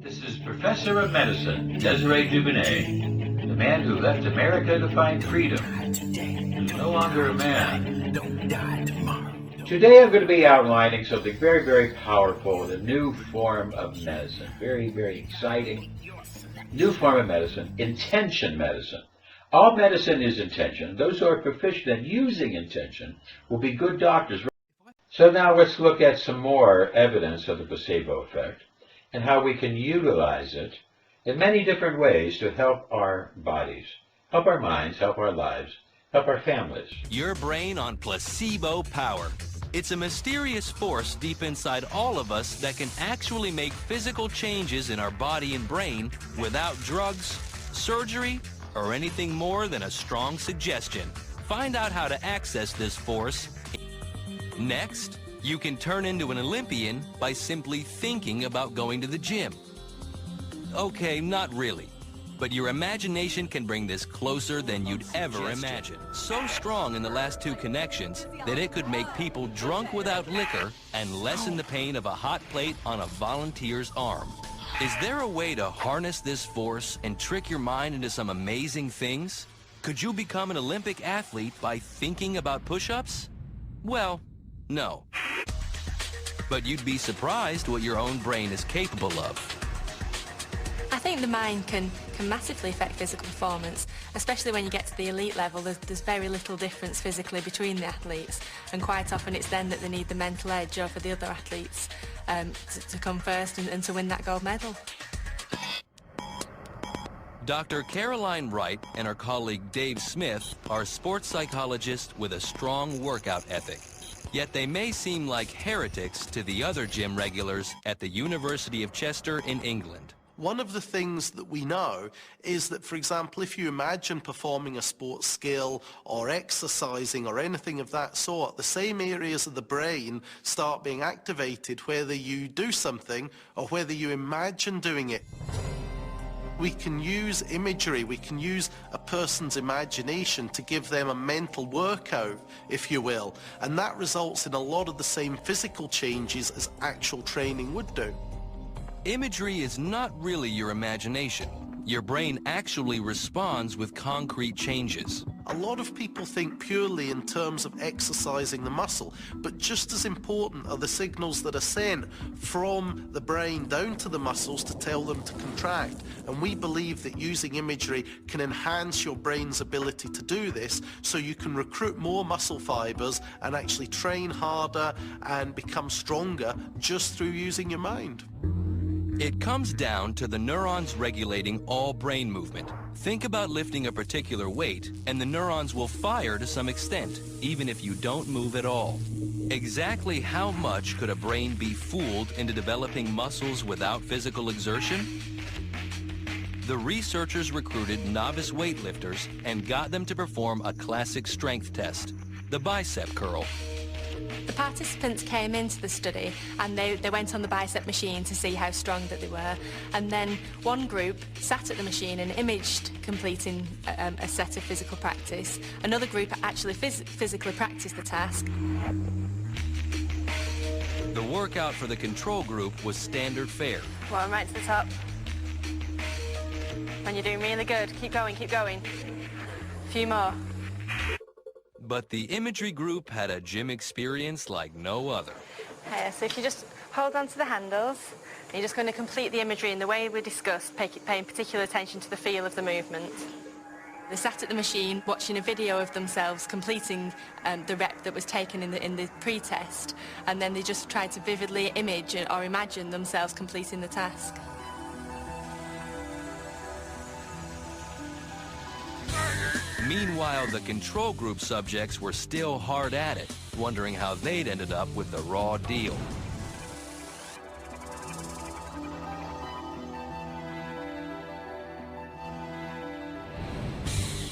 This is Professor of Medicine, Desiree Dubonnet, the man who left America to find freedom. He's no longer a man. Today I'm going to be outlining something very, very powerful, the new form of medicine. Very, very exciting. New form of medicine, intention medicine. All medicine is intention. Those who are proficient at using intention will be good doctors. So now let's look at some more evidence of the placebo effect and how we can utilize it in many different ways to help our bodies, help our minds, help our lives, help our families. Your brain on placebo power. It's a mysterious force deep inside all of us that can actually make physical changes in our body and brain without drugs, surgery, or anything more than a strong suggestion. Find out how to access this force. Next, you can turn into an Olympian by simply thinking about going to the gym. Okay, not really. But your imagination can bring this closer than you'd ever imagine. So strong in the last two connections that it could make people drunk without liquor and lessen the pain of a hot plate on a volunteer's arm. Is there a way to harness this force and trick your mind into some amazing things? Could you become an Olympic athlete by thinking about push-ups? Well, no. But you'd be surprised what your own brain is capable of. I think the mind can massively affect physical performance, especially when you get to the elite level. There's very little difference physically between the athletes, and quite often it's then that they need the mental edge over the other athletes to come first and to win that gold medal. Dr. Caroline Wright and her colleague Dave Smith are sports psychologists with a strong workout ethic. Yet they may seem like heretics to the other gym regulars at the University of Chester in England. One of the things that we know is that, for example, if you imagine performing a sports skill or exercising or anything of that sort, the same areas of the brain start being activated whether you do something or whether you imagine doing it. We can use imagery, we can use a person's imagination to give them a mental workout, if you will, and that results in a lot of the same physical changes as actual training would do. Imagery is not really your imagination. Your brain actually responds with concrete changes. A lot of people think purely in terms of exercising the muscle, but just as important are the signals that are sent from the brain down to the muscles to tell them to contract. And we believe that using imagery can enhance your brain's ability to do this, so you can recruit more muscle fibers and actually train harder and become stronger just through using your mind. It comes down to the neurons regulating all brain movement. Think about lifting a particular weight, and the neurons will fire to some extent, even if you don't move at all. Exactly how much could a brain be fooled into developing muscles without physical exertion? The researchers recruited novice weightlifters and got them to perform a classic strength test, the bicep curl. The participants came into the study and they went on the bicep machine to see how strong that they were, and then one group sat at the machine and imaged completing a set of physical practice. Another group actually physically practiced the task. The workout for the control group was standard fare. Well, I'm right to the top. And you're doing really good. Keep going, keep going. A few more. But the imagery group had a gym experience like no other. So if you just hold on to the handles, and you're just going to complete the imagery in the way we discussed, paying particular attention to the feel of the movement. They sat at the machine watching a video of themselves completing the rep that was taken in the pre-test, and then they just tried to vividly image or imagine themselves completing the task. Meanwhile, the control group subjects were still hard at it, wondering how they'd ended up with the raw deal.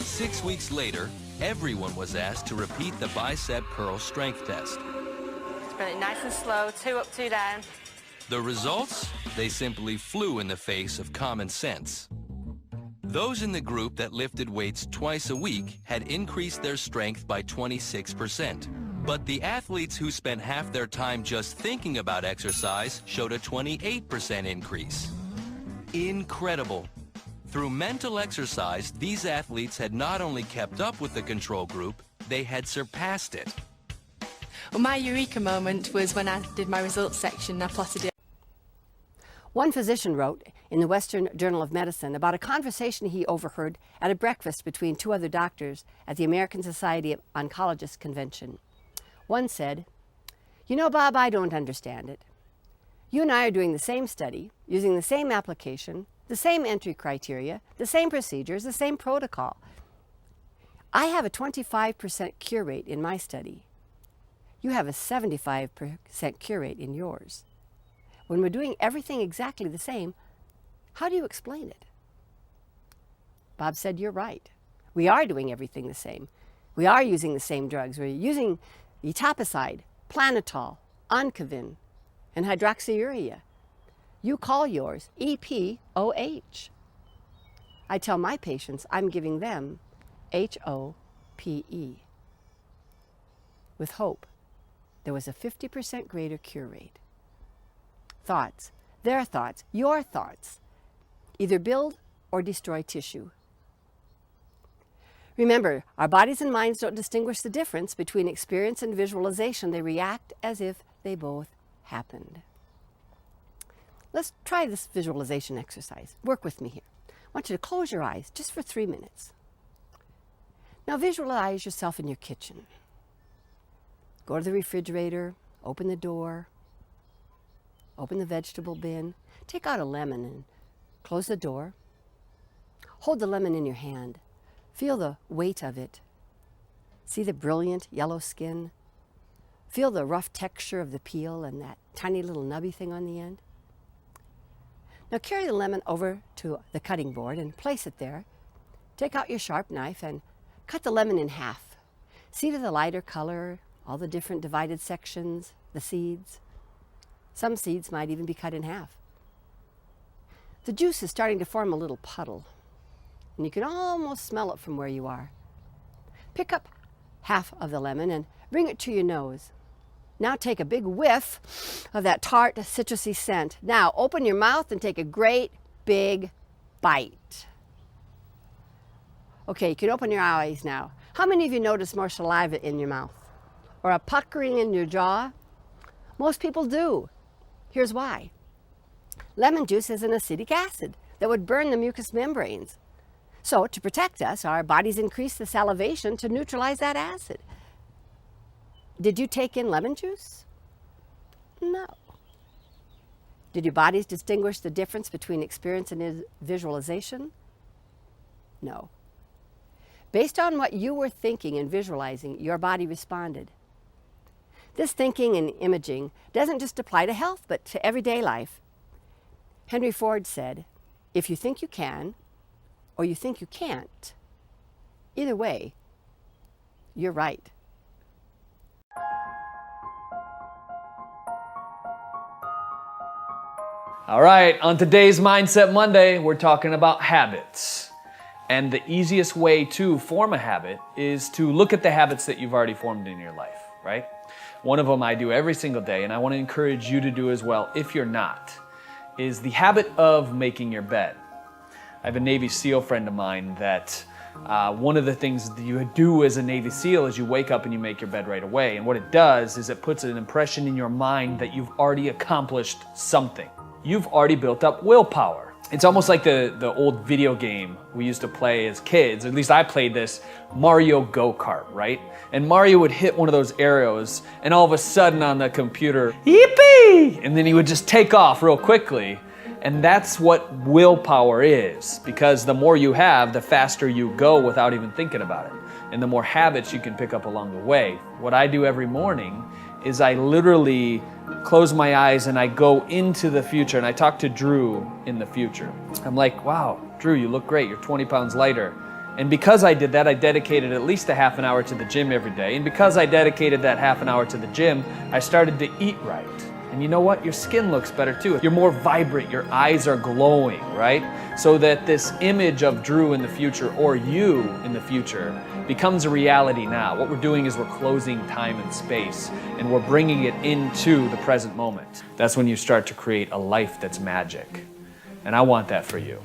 Six weeks later, everyone was asked to repeat the bicep curl strength test. Brilliant, nice and slow, 2 up, 2 down. The results? They simply flew in the face of common sense. Those in the group that lifted weights twice a week had increased their strength by 26%. But the athletes who spent half their time just thinking about exercise showed a 28% increase. incredible. Through mental exercise, these athletes had not only kept up with the control group, they had surpassed it. Well, my eureka moment was when I did my results section and I plotted it. One physician wrote in the Western Journal of Medicine about a conversation he overheard at a breakfast between two other doctors at the American Society of Oncologists convention. One said, "You know, Bob, I don't understand it. You and I are doing the same study, using the same application, the same entry criteria, the same procedures, the same protocol. I have a 25% cure rate in my study. You have a 75% cure rate in yours. When we're doing everything exactly the same, how do you explain it?" Bob said, "You're right. We are doing everything the same. We are using the same drugs. We're using etoposide, planitol, oncovin, and hydroxyurea. You call yours EPOH. I tell my patients I'm giving them HOPE. With hope, there was a 50% greater cure rate. Thoughts, their thoughts, your thoughts, either build or destroy tissue. Remember, our bodies and minds don't distinguish the difference between experience and visualization. They react as if they both happened. Let's try this visualization exercise. Work with me here. I want you to close your eyes just for 3 minutes. Now visualize yourself in your kitchen. Go to the refrigerator, open the door, open the vegetable bin, take out a lemon and close the door. Hold the lemon in your hand. Feel the weight of it. See the brilliant yellow skin. Feel the rough texture of the peel and that tiny little nubby thing on the end. Now carry the lemon over to the cutting board and place it there. Take out your sharp knife and cut the lemon in half. See to the lighter color, all the different divided sections, the seeds. Some seeds might even be cut in half. The juice is starting to form a little puddle, and you can almost smell it from where you are. Pick up half of the lemon and bring it to your nose. Now take a big whiff of that tart, citrusy scent. Now open your mouth and take a great big bite. Okay, you can open your eyes now. How many of you notice more saliva in your mouth? Or a puckering in your jaw? Most people do. Here's why. Lemon juice is an acidic acid that would burn the mucous membranes. So to protect us, our bodies increase the salivation to neutralize that acid. Did you take in lemon juice? No. Did your bodies distinguish the difference between experience and visualization? No. Based on what you were thinking and visualizing, your body responded. This thinking and imaging doesn't just apply to health, but to everyday life. Henry Ford said, "If you think you can, or you think you can't, either way, you're right." All right, on today's Mindset Monday, we're talking about habits. And the easiest way to form a habit is to look at the habits that you've already formed in your life, right? One of them I do every single day, and I want to encourage you to do as well, if you're not, is the habit of making your bed. I have a Navy SEAL friend of mine that one of the things that you do as a Navy SEAL is you wake up and you make your bed right away. And what it does is it puts an impression in your mind that you've already accomplished something. You've already built up willpower. It's almost like the old video game we used to play as kids. At least I played this, Mario Go-Kart, right? And Mario would hit one of those arrows, and all of a sudden on the computer, yippee! And then he would just take off real quickly. And that's what willpower is, because the more you have, the faster you go without even thinking about it. And the more habits you can pick up along the way. What I do every morning is I literally close my eyes and I go into the future and I talk to Drew in the future. I'm like, wow, Drew, you look great. You're 20 pounds lighter. And because I did that, I dedicated at least a half an hour to the gym every day. And because I dedicated that half an hour to the gym, I started to eat right. And you know what? Your skin looks better too. You're more vibrant. Your eyes are glowing, right? So that this image of Drew in the future or you in the future becomes a reality now. What we're doing is we're closing time and space and we're bringing it into the present moment. That's when you start to create a life that's magic. And I want that for you.